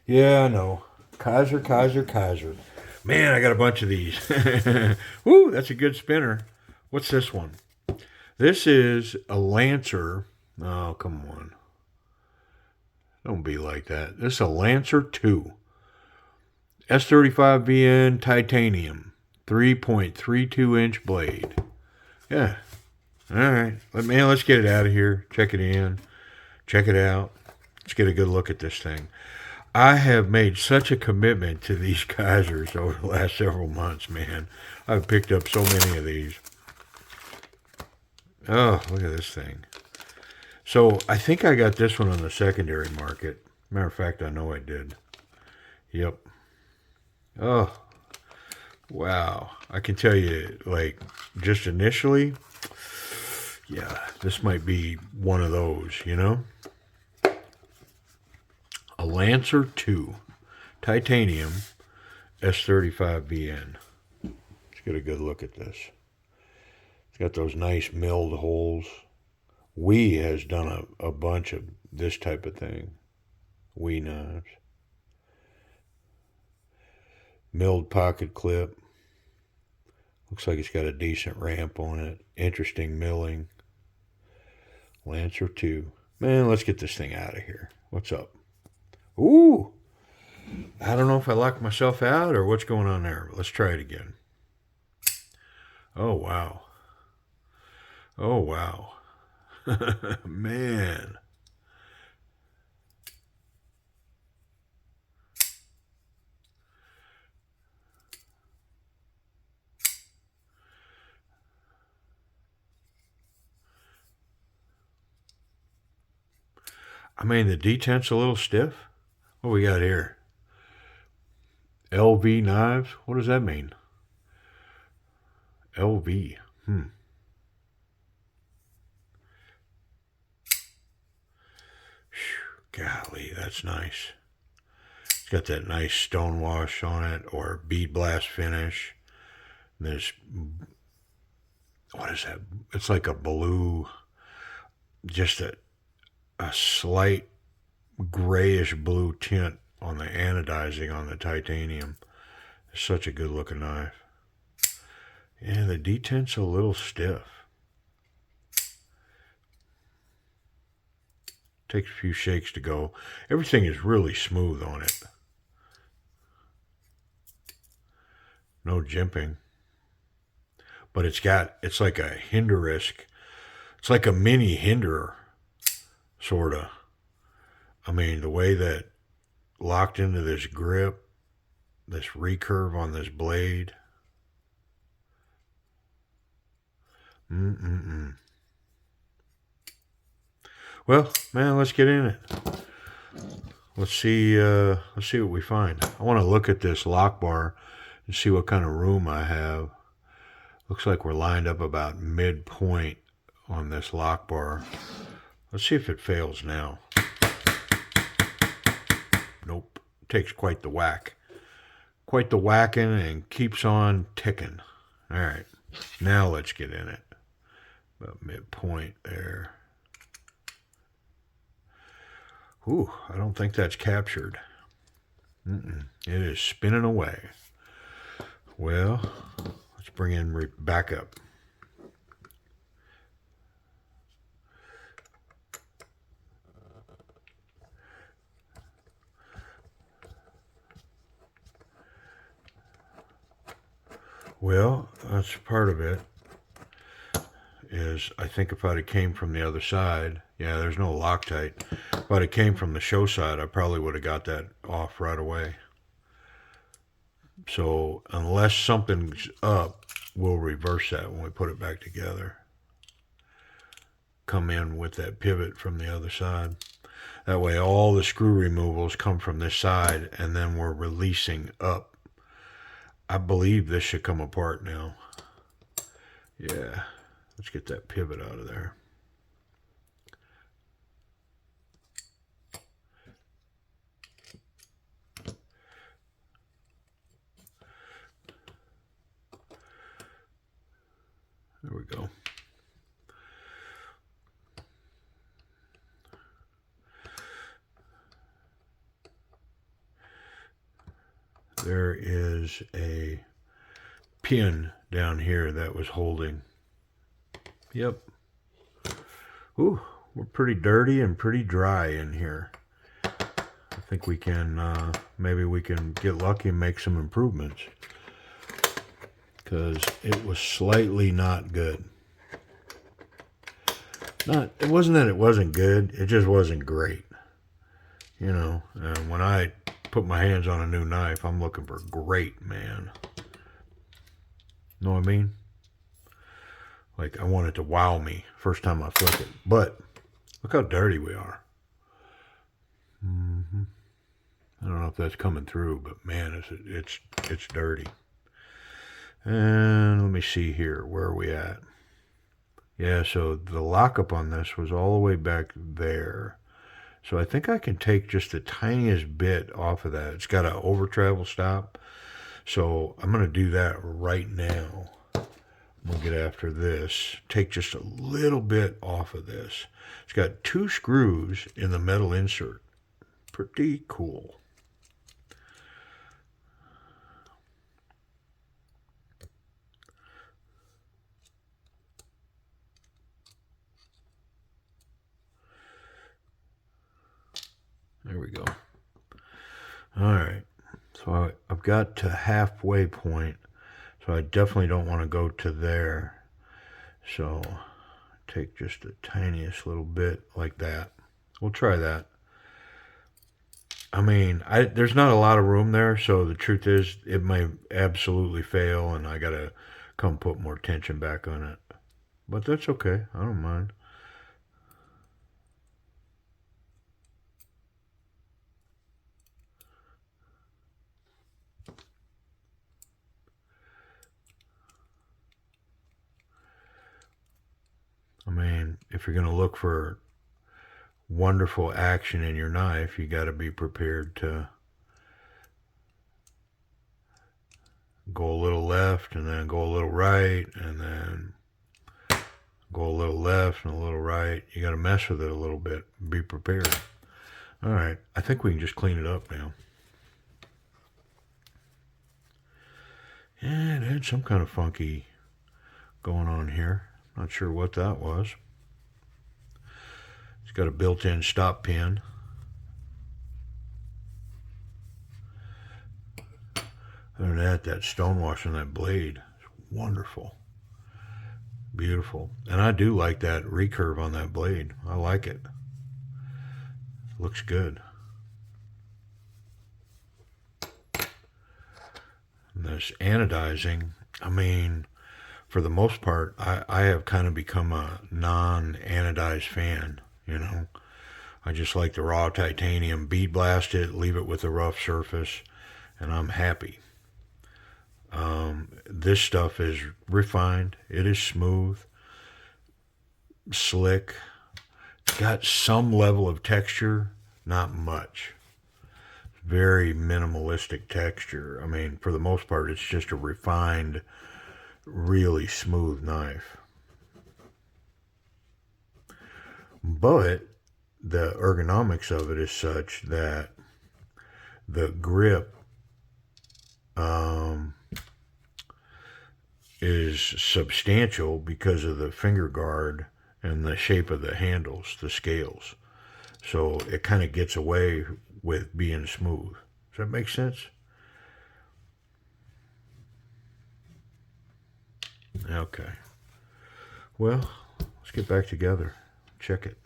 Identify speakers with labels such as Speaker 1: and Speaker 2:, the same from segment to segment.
Speaker 1: Yeah, I know. Kizer, Kizer, Kizer. Man, I got a bunch of these. Woo, that's a good spinner. What's this one? This is a Lancer. Oh, come on. Don't be like that. This is a Lancer 2. S35VN titanium. 3.32-inch blade. Yeah. All right. Man, let's get it out of here. Check it in. Check it out. Let's get a good look at this thing. I have made such a commitment to these Kizers over the last several months, man. I've picked up so many of these. Oh, look at this thing. So I think I got this one on the secondary market. Matter of fact, I know I did. Yep. Oh, wow. I can tell you, like, just initially, yeah, this might be one of those, you know? A Lancer 2. Titanium S35VN. Let's get a good look at this. It's got those nice milled holes. We has done a bunch of this type of thing. We knives. Milled pocket clip. Looks like it's got a decent ramp on it. Interesting milling. Lancer 2. Man, let's get this thing out of here. What's up? Ooh! I don't know if I locked myself out or what's going on there. But let's try it again. Oh, wow. Oh, wow. Man. I mean, the detent's a little stiff. What we got here? LV knives? What does that mean? LV. Golly, that's nice. It's got that nice stone wash on it or bead blast finish. And there's, what is that? It's like a blue, just a slight grayish blue tint on the anodizing on the titanium. It's such a good looking knife. Yeah, the detent's a little stiff. Takes a few shakes to go. Everything is really smooth on it. No jimping. But it's like a Hinderisk. It's like a mini Hinderer, sort of. I mean, the way that locked into this grip, this recurve on this blade. Mm-mm-mm. Well, man, let's get in it. Let's see what we find. I want to look at this lock bar and see what kind of room I have. Looks like we're lined up about midpoint on this lock bar. Let's see if it fails now. Nope. Takes quite the whack. Quite the whacking and keeps on ticking. All right. Now let's get in it. About midpoint there. Ooh, I don't think that's captured. It is spinning away. Well, let's bring in backup. Well, that's part of it. Is I think if I'd have came from the other side, yeah, there's no Loctite. If I'd have came from the show side, I probably would have got that off right away. So unless something's up, we'll reverse that when we put it back together. Come in with that pivot from the other side. That way all the screw removals come from this side and then we're releasing up. I believe this should come apart now. Yeah. Let's get that pivot out of there. There we go. There is a pin down here that was holding. Yep. Ooh, we're pretty dirty and pretty dry in here. I think we can, maybe we can get lucky and make some improvements. Because it was slightly not good. It wasn't that it wasn't good, it just wasn't great. You know, and when I put my hands on a new knife, I'm looking for great, man. Know what I mean? Like, I want it to wow me first time I flick it. But look how dirty we are. I don't know if that's coming through, but man, it's dirty. And let me see here. Where are we at? Yeah, so the lockup on this was all the way back there. So I think I can take just the tiniest bit off of that. It's got an over travel stop. So I'm going to do that right now. We'll get after this. Take just a little bit off of this. It's got 2 screws in the metal insert. Pretty cool. There we go. All right. So I've got to halfway point. So I definitely don't want to go to there. So take just the tiniest little bit like that. We'll try that. I mean, there's not a lot of room there, so the truth is it may absolutely fail, and I got to come put more tension back on it. But that's okay. I don't mind. I mean, if you're going to look for wonderful action in your knife, you got to be prepared to go a little left and then go a little right and then go a little left and a little right. You got to mess with it a little bit. Be prepared. All right. I think we can just clean it up now. Yeah, it had some kind of funky going on here. Not sure what that was. It's got a built-in stop pin. Other than that, that stonewash on that blade is wonderful. Beautiful. And I do like that recurve on that blade. I like it. Looks good. And this anodizing, I mean, for the most part, I have kind of become a non-anodized fan, you know. I just like the raw titanium, bead blast it, leave it with a rough surface, and I'm happy. This stuff is refined. It is smooth, slick. It's got some level of texture, not much. Very minimalistic texture. I mean, for the most part, it's just a refined, really smooth knife. But the ergonomics of it is such that the grip is substantial because of the finger guard and the shape of the handles, the scales. So it kind of gets away with being smooth. Does that make sense? Okay. Well, let's get back together. Check it.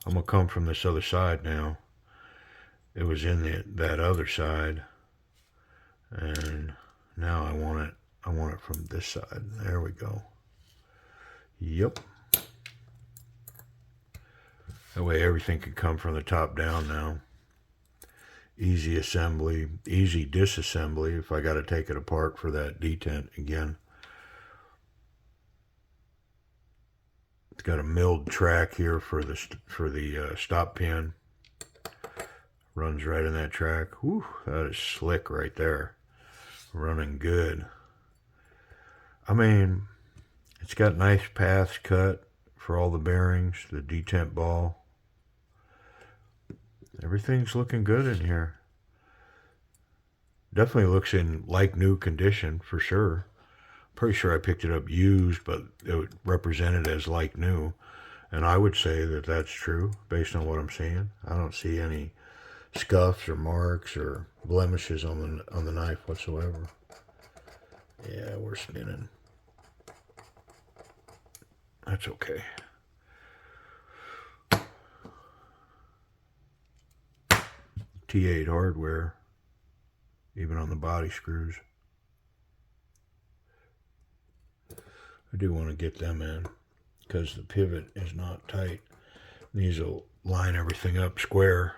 Speaker 1: I'm going to come from this other side now. It was in that other side. And now I want it from this side. There we go. Yep. That way everything can come from the top down now. Easy assembly, easy disassembly if I got to take it apart for that detent again. It's got a milled track here for the stop pin. Runs right in that track. Whew, that is slick right there. Running good. I mean, It's got nice paths cut for all the bearings, the detent ball. Everything's looking good in here. Definitely looks in like new condition for sure. Pretty sure I picked it up used, but it represented as like new. And I would say that that's true based on what I'm seeing. I don't see any scuffs or marks or blemishes on the knife whatsoever. Yeah, we're spinning. That's okay. T8 hardware, even on the body screws. I do want to get them in because the pivot is not tight. These will line everything up square.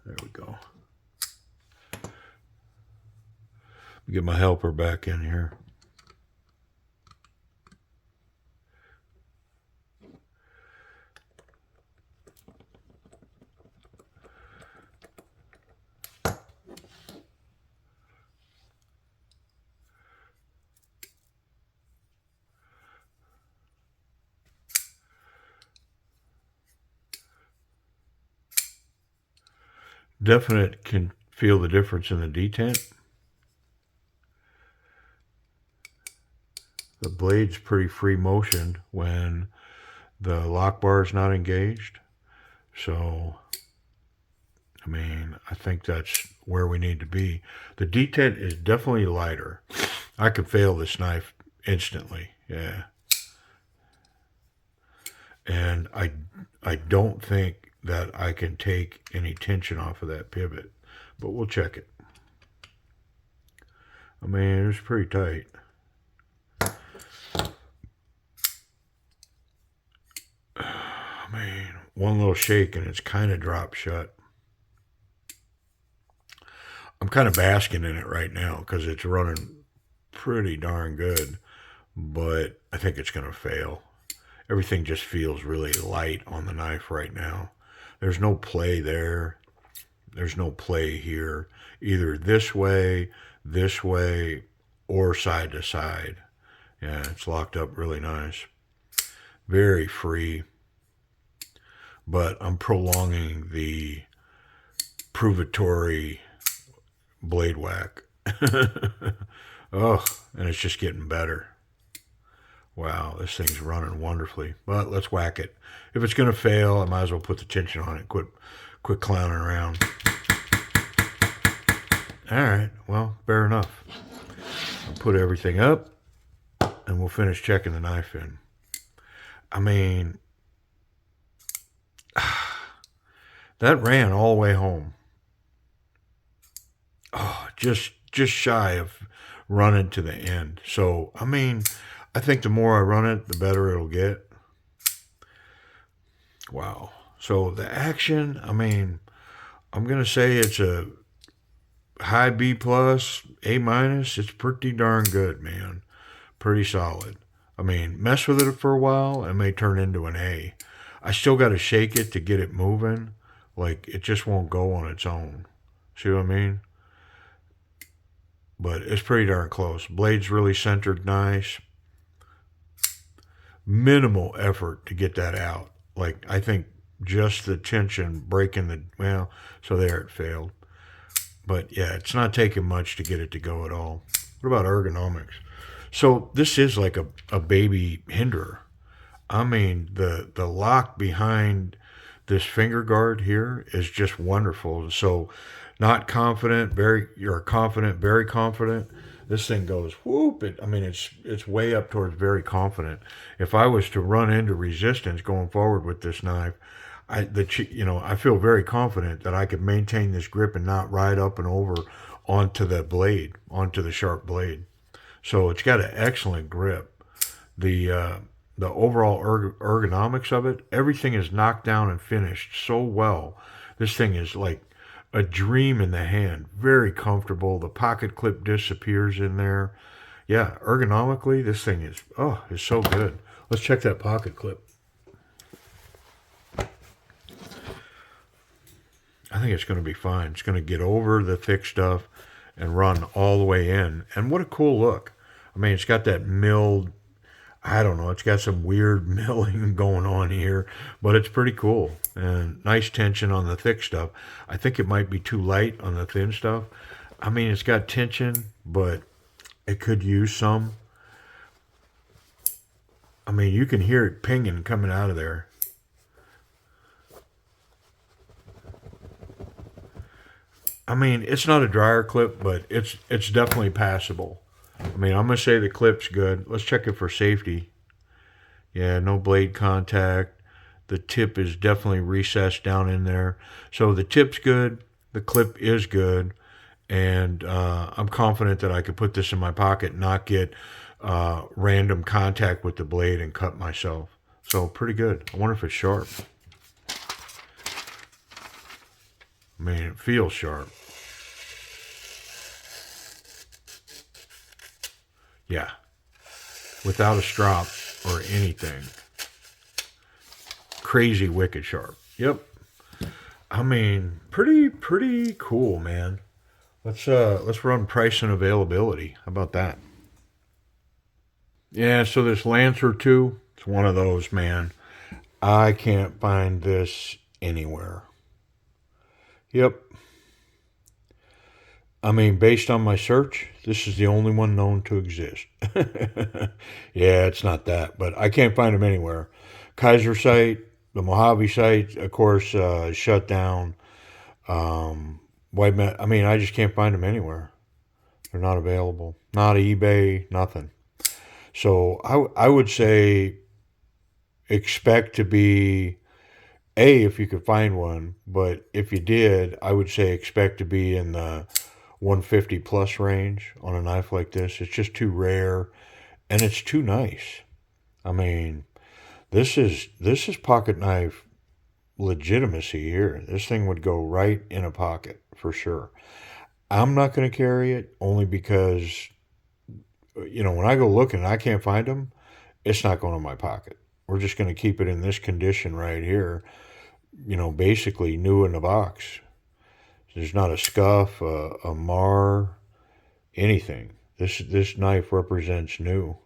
Speaker 1: There we go. Get my helper back in here. Definite can feel the difference in the detent. The blade's pretty free motion when the lock bar is not engaged. So, I mean, I think that's where we need to be. The detent is definitely lighter. I could fail this knife instantly. Yeah. And I don't think that I can take any tension off of that pivot, but we'll check it. I mean, it was pretty tight. I mean, one little shake and it's kind of dropped shut. I'm kind of basking in it right now because it's running pretty darn good, but I think it's going to fail. Everything just feels really light on the knife right now. There's no play there. There's no play here. Either this way, or side to side. Yeah, it's locked up really nice. Very free. But I'm prolonging the provatory blade whack. Oh, and it's just getting better. Wow, this thing's running wonderfully. But let's whack it. If it's going to fail, I might as well put the tension on it. Quit clowning around. All right, well, fair enough. I'll put everything up, and we'll finish checking the knife in. I mean, that ran all the way home. Oh, just shy of running to the end. So, I mean, I think the more I run it, the better it'll get. Wow. So the action, I mean, I'm going to say it's a high B plus, A minus. It's pretty darn good, man. Pretty solid. I mean, mess with it for a while, it may turn into an A. I still got to shake it to get it moving. Like, it just won't go on its own. See what I mean? But it's pretty darn close. Blade's really centered nice. Minimal effort to get that out. Like, I think just the tension breaking the, well, so there it failed. But yeah, it's not taking much to get it to go at all. What about ergonomics? So this is like a baby hinderer. I mean, the lock behind this finger guard here is just wonderful. So not confident, you're confident, very confident. This thing goes whoop. It's way up towards very confident. If I was to run into resistance going forward with this knife, I feel very confident that I could maintain this grip and not ride up and over onto the blade, onto the sharp blade. So it's got an excellent grip. The overall ergonomics of it, everything is knocked down and finished so well. This thing is like a dream in the hand. Very comfortable. The pocket clip disappears in there. Yeah, ergonomically, this thing is so good. Let's check that pocket clip. I think it's going to be fine. It's going to get over the thick stuff and run all the way in. And what a cool look. I mean, it's got that milled, I don't know, it's got some weird milling going on here, but it's pretty cool. And nice tension on the thick stuff. I think it might be too light on the thin stuff. I mean, it's got tension, but it could use some. I mean, you can hear it pinging coming out of there. I mean, it's not a dryer clip, but it's definitely passable. I mean, I'm going to say the clip's good. Let's check it for safety. Yeah, no blade contact. The tip is definitely recessed down in there. So the tip's good. The clip is good. And I'm confident that I could put this in my pocket and not get random contact with the blade and cut myself. So pretty good. I wonder if it's sharp. I mean, it feels sharp. Yeah. Without a strop or anything. Crazy wicked sharp. Yep. I mean, pretty cool, man. Let's run price and availability. How about that? Yeah, so this Lancer 2, it's one of those, man. I can't find this anywhere. Yep. I mean, based on my search, this is the only one known to exist. Yeah, it's not that, but I can't find them anywhere. Kizer site, the Mojave site, of course, shut down. I mean, I just can't find them anywhere. They're not available. Not eBay, nothing. So I would say expect to be, if you could find one, but if you did, I would say expect to be in the 150 plus range on a knife like this. It's just too rare, and it's too nice. I mean, this is pocket knife legitimacy here. This thing would go right in a pocket for sure. I'm not going to carry it only because, when I go looking and I can't find them, it's not going in my pocket. We're just going to keep it in this condition right here, basically new in the box. There's not a scuff, a mar, anything. This knife represents new.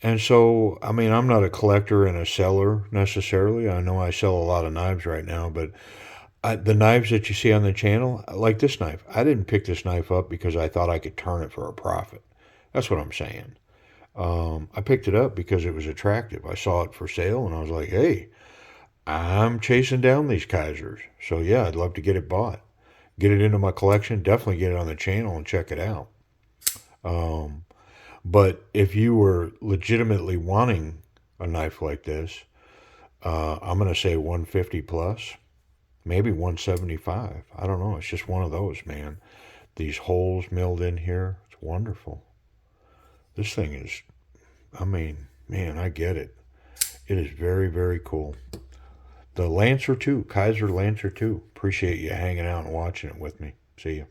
Speaker 1: And so, I mean, I'm not a collector and a seller necessarily. I know I sell a lot of knives right now, but the knives that you see on the channel, like this knife, I didn't pick this knife up because I thought I could turn it for a profit. That's what I'm saying. I picked it up because it was attractive. I saw it for sale, and I was like, hey, I'm chasing down these Kizers. So, yeah, I'd love to get it bought. Get it into my collection. Definitely get it on the channel and check it out. But if you were legitimately wanting a knife like this, I'm going to say 150 plus, maybe 175. I don't know. It's just one of those, man. These holes milled in here. It's wonderful. This thing is, I mean, man, I get it. It is very, very cool. The Lancer 2, Kizer Lancer 2. Appreciate you hanging out and watching it with me. See you.